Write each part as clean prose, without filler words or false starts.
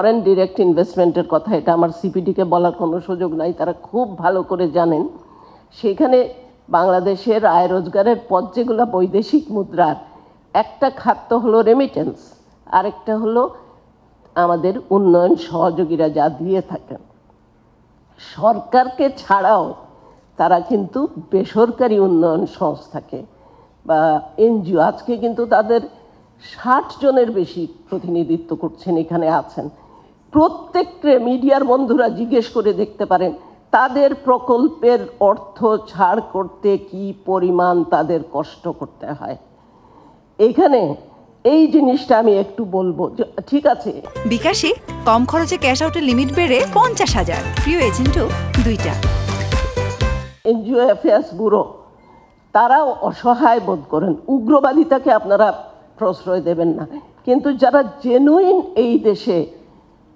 Foreign direct ইনভেস্টমেন্টের কথা, এটা আমার সিপিডিকে বলার কোনো সুযোগ নাই, তারা খুব ভালো করে জানেন। সেখানে বাংলাদেশের আয় রোজগারের পথ যেগুলো বৈদেশিক মুদ্রার, একটা খাত হলো রেমিটেন্স, আরেকটা হলো আমাদের উন্নয়ন সহযোগীরা যা দিয়ে থাকেন। সরকারকে ছাড়াও তারা কিন্তু বেসরকারি উন্নয়ন সংস্থাকে বা এনজিও, আজকে কিন্তু তাদের 60 জনের বেশি প্রতিনিধিত্ব করছেন, এখানে আছেন। প্রত্যেককে মিডিয়ার বন্ধুরা জিজ্ঞেস করে দেখতে পারেন তাদের প্রকল্পের অর্থ ছাড় করতে কি পরিমাণ তাদের কষ্ট করতে হয়। এখানে এই জিনিসটা আমি একটু বলবো, ঠিক আছে। বিকাশে কম খরচে ক্যাশ আউটের লিমিট বেড়ে 50,000, প্রিয় এজেন্টও 2টা। এনজিও অ্যাফেয়ার্স ব্যুরো তারাও অসহায় বোধ করেন, উগ্রবাদিতাকে আপনারা প্রশ্রয় দেবেন না, কিন্তু যারা জেনুইন এই দেশে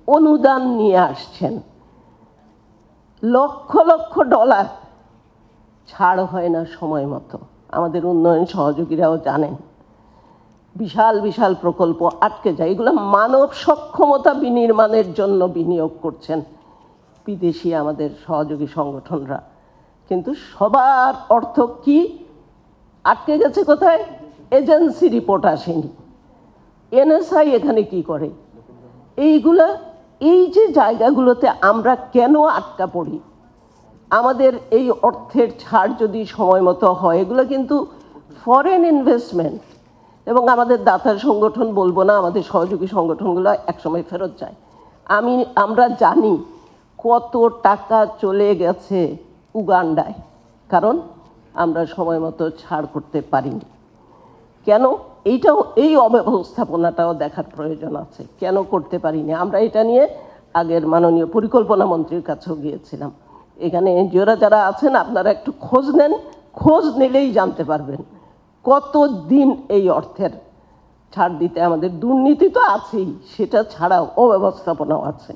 অনুদান নিয়ে আসছেন, লক্ষ লক্ষ ডলার ছাড় হয় না সময় মতো। আমাদের উন্নয়ন সহযোগীরাও জানেন, বিশাল বিশাল প্রকল্প আটকে যায়। এগুলো মানব সক্ষমতা বিনির্মাণের জন্য বিনিয়োগ করছেন বিদেশি আমাদের সহযোগী সংগঠনরা, কিন্তু সবার অর্থ কি আটকে গেছে কোথায়? এজেন্সি রিপোর্ট আসেনি, এনএসআই এখানে কি করে? এইগুলা, এই যে জায়গাগুলোতে আমরা কেন আটকা পড়ি, আমাদের এই অর্থের ছাড় যদি সময় মতো হয়, এগুলো কিন্তু ফরেন ইনভেস্টমেন্ট, এবং আমাদের দাতা সংগঠন বলবো না, আমাদের সহযোগী সংগঠনগুলো একসময় ফেরত যায়। আমরা জানি কত টাকা চলে গেছে উগান্ডায়, কারণ আমরা সময় মতো ছাড় করতে পারিনি। কেন? এইটাও, এই অব্যবস্থাপনাটাও দেখার প্রয়োজন আছে, কেন করতে পারিনি আমরা। এটা নিয়ে আগের মাননীয় পরিকল্পনা মন্ত্রীর কাছেও গিয়েছিলাম। এখানে এনজিওরা যারা আছেন, আপনারা একটু খোঁজ নেন, খোঁজ নিলেই জানতে পারবেন কতদিন এই অর্থের ছাড় দিতে আমাদের দুর্নীতি তো আছেই, সেটা ছাড়াও অব্যবস্থাপনাও আছে।